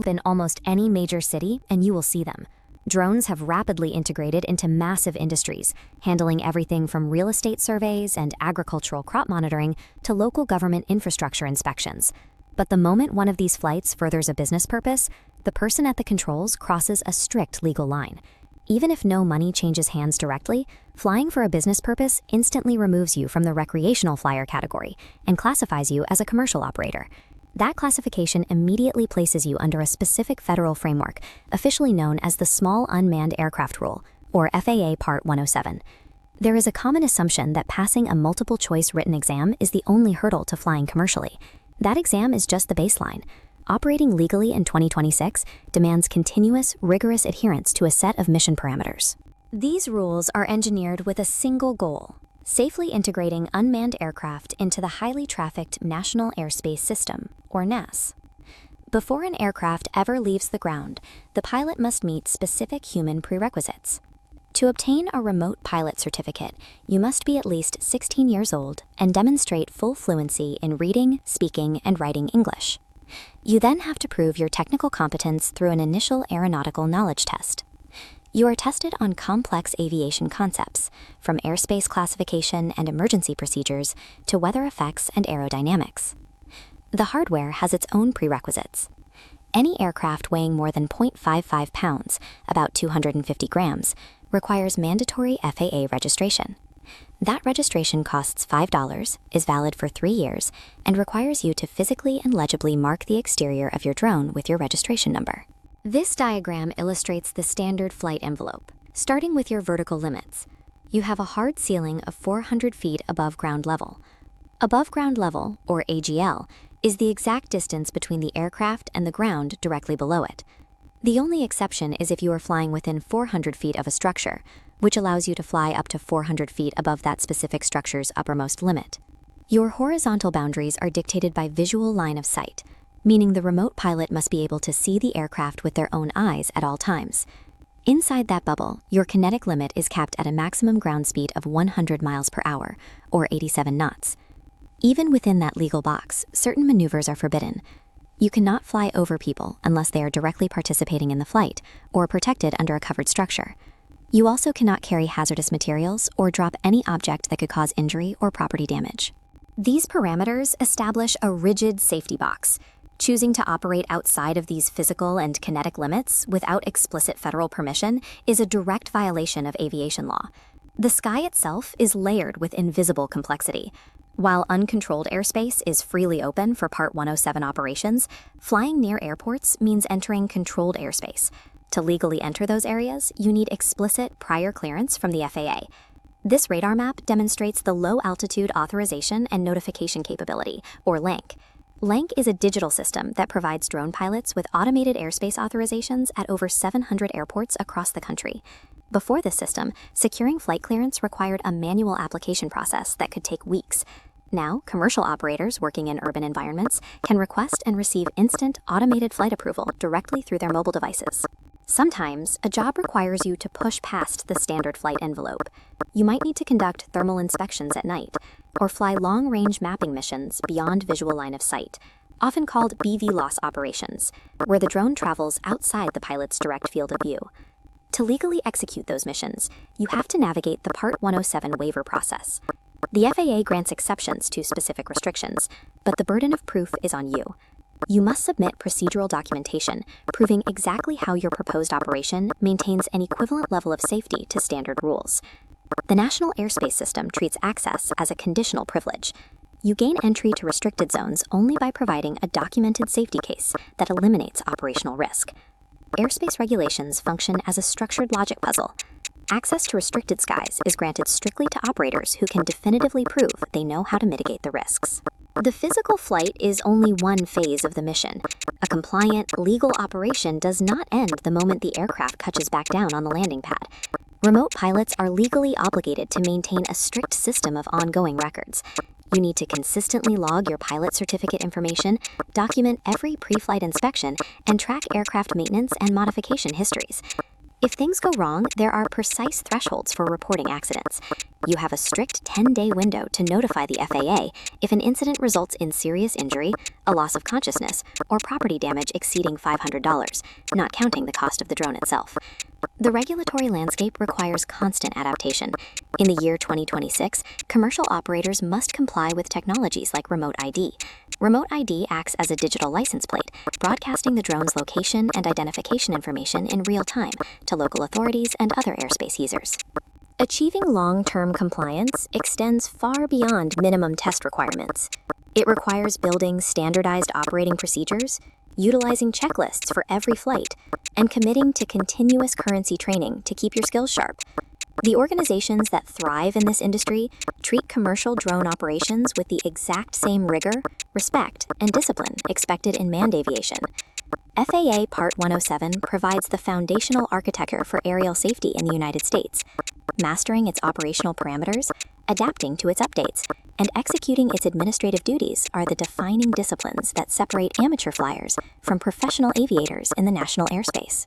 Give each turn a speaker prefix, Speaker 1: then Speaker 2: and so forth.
Speaker 1: in almost any major city and you will see them. Drones have rapidly integrated into massive industries, handling everything from real estate surveys and agricultural crop monitoring to local government infrastructure inspections. But the moment one of these flights furthers a business purpose, the person at the controls crosses a strict legal line. Even if no money changes hands directly, flying for a business purpose instantly removes you from the recreational flyer category and classifies you as a commercial operator. That classification immediately places you under a specific federal framework, officially known as the Small Unmanned Aircraft Rule, or FAA Part 107. There is a common assumption that passing a multiple-choice written exam is the only hurdle to flying commercially. That exam is just the baseline. Operating legally in 2026 demands continuous, rigorous adherence to a set of mission parameters. These rules are engineered with a single goal: safely integrating unmanned aircraft into the highly trafficked National Airspace System, or NAS. Before an aircraft ever leaves the ground, the pilot must meet specific human prerequisites. To obtain a remote pilot certificate, you must be at least 16 years old and demonstrate full fluency in reading, speaking, and writing English. You then have to prove your technical competence through an initial aeronautical knowledge test. You are tested on complex aviation concepts, from airspace classification and emergency procedures to weather effects and aerodynamics. The hardware has its own prerequisites. Any aircraft weighing more than 0.55 pounds, about 250 grams, requires mandatory FAA registration. That registration costs $5, is valid for 3 years, and requires you to physically and legibly mark the exterior of your drone with your registration number. This diagram illustrates the standard flight envelope, starting with your vertical limits. You have a hard ceiling of 400 feet above ground level. Above ground level, or AGL, is the exact distance between the aircraft and the ground directly below it. The only exception is if you are flying within 400 feet of a structure, which allows you to fly up to 400 feet above that specific structure's uppermost limit. Your horizontal boundaries are dictated by visual line of sight, meaning the remote pilot must be able to see the aircraft with their own eyes at all times. Inside that bubble, your kinetic limit is capped at a maximum ground speed of 100 miles per hour, or 87 knots. Even within that legal box, certain maneuvers are forbidden. You cannot fly over people unless they are directly participating in the flight or protected under a covered structure. You also cannot carry hazardous materials or drop any object that could cause injury or property damage. These parameters establish a rigid safety box. Choosing to operate outside of these physical and kinetic limits without explicit federal permission is a direct violation of aviation law. The sky itself is layered with invisible complexity. While uncontrolled airspace is freely open for Part 107 operations, flying near airports means entering controlled airspace. To legally enter those areas, you need explicit prior clearance from the FAA. This radar map demonstrates the Low Altitude Authorization and Notification Capability, or LANC. LANC is a digital system that provides drone pilots with automated airspace authorizations at over 700 airports across the country. Before this system, securing flight clearance required a manual application process that could take weeks. Now, commercial operators working in urban environments can request and receive instant automated flight approval directly through their mobile devices. Sometimes, a job requires you to push past the standard flight envelope. You might need to conduct thermal inspections at night, or fly long-range mapping missions beyond visual line of sight, often called BVLOS operations, where the drone travels outside the pilot's direct field of view. To legally execute those missions, you have to navigate the Part 107 waiver process. The FAA grants exceptions to specific restrictions, but the burden of proof is on you. You must submit procedural documentation proving exactly how your proposed operation maintains an equivalent level of safety to standard rules. The National Airspace System treats access as a conditional privilege. You gain entry to restricted zones only by providing a documented safety case that eliminates operational risk. Airspace regulations function as a structured logic puzzle. Access to restricted skies is granted strictly to operators who can definitively prove they know how to mitigate the risks. The physical flight is only one phase of the mission. A compliant, legal operation does not end the moment the aircraft touches back down on the landing pad. Remote pilots are legally obligated to maintain a strict system of ongoing records. You need to consistently log your pilot certificate information, document every pre-flight inspection, and track aircraft maintenance and modification histories. If things go wrong, there are precise thresholds for reporting accidents. You have a strict 10-day window to notify the FAA if an incident results in serious injury, a loss of consciousness, or property damage exceeding $500, not counting the cost of the drone itself. The regulatory landscape requires constant adaptation. In the year 2026, commercial operators must comply with technologies like remote ID. Remote ID acts as a digital license plate, broadcasting the drone's location and identification information in real time to local authorities and other airspace users. Achieving long-term compliance extends far beyond minimum test requirements. It requires building standardized operating procedures, utilizing checklists for every flight, and committing to continuous currency training to keep your skills sharp. The organizations that thrive in this industry treat commercial drone operations with the exact same rigor, respect, and discipline expected in manned aviation. FAA Part 107 provides the foundational architecture for aerial safety in the United States. Mastering its operational parameters, adapting to its updates, and executing its administrative duties are the defining disciplines that separate amateur flyers from professional aviators in the national airspace.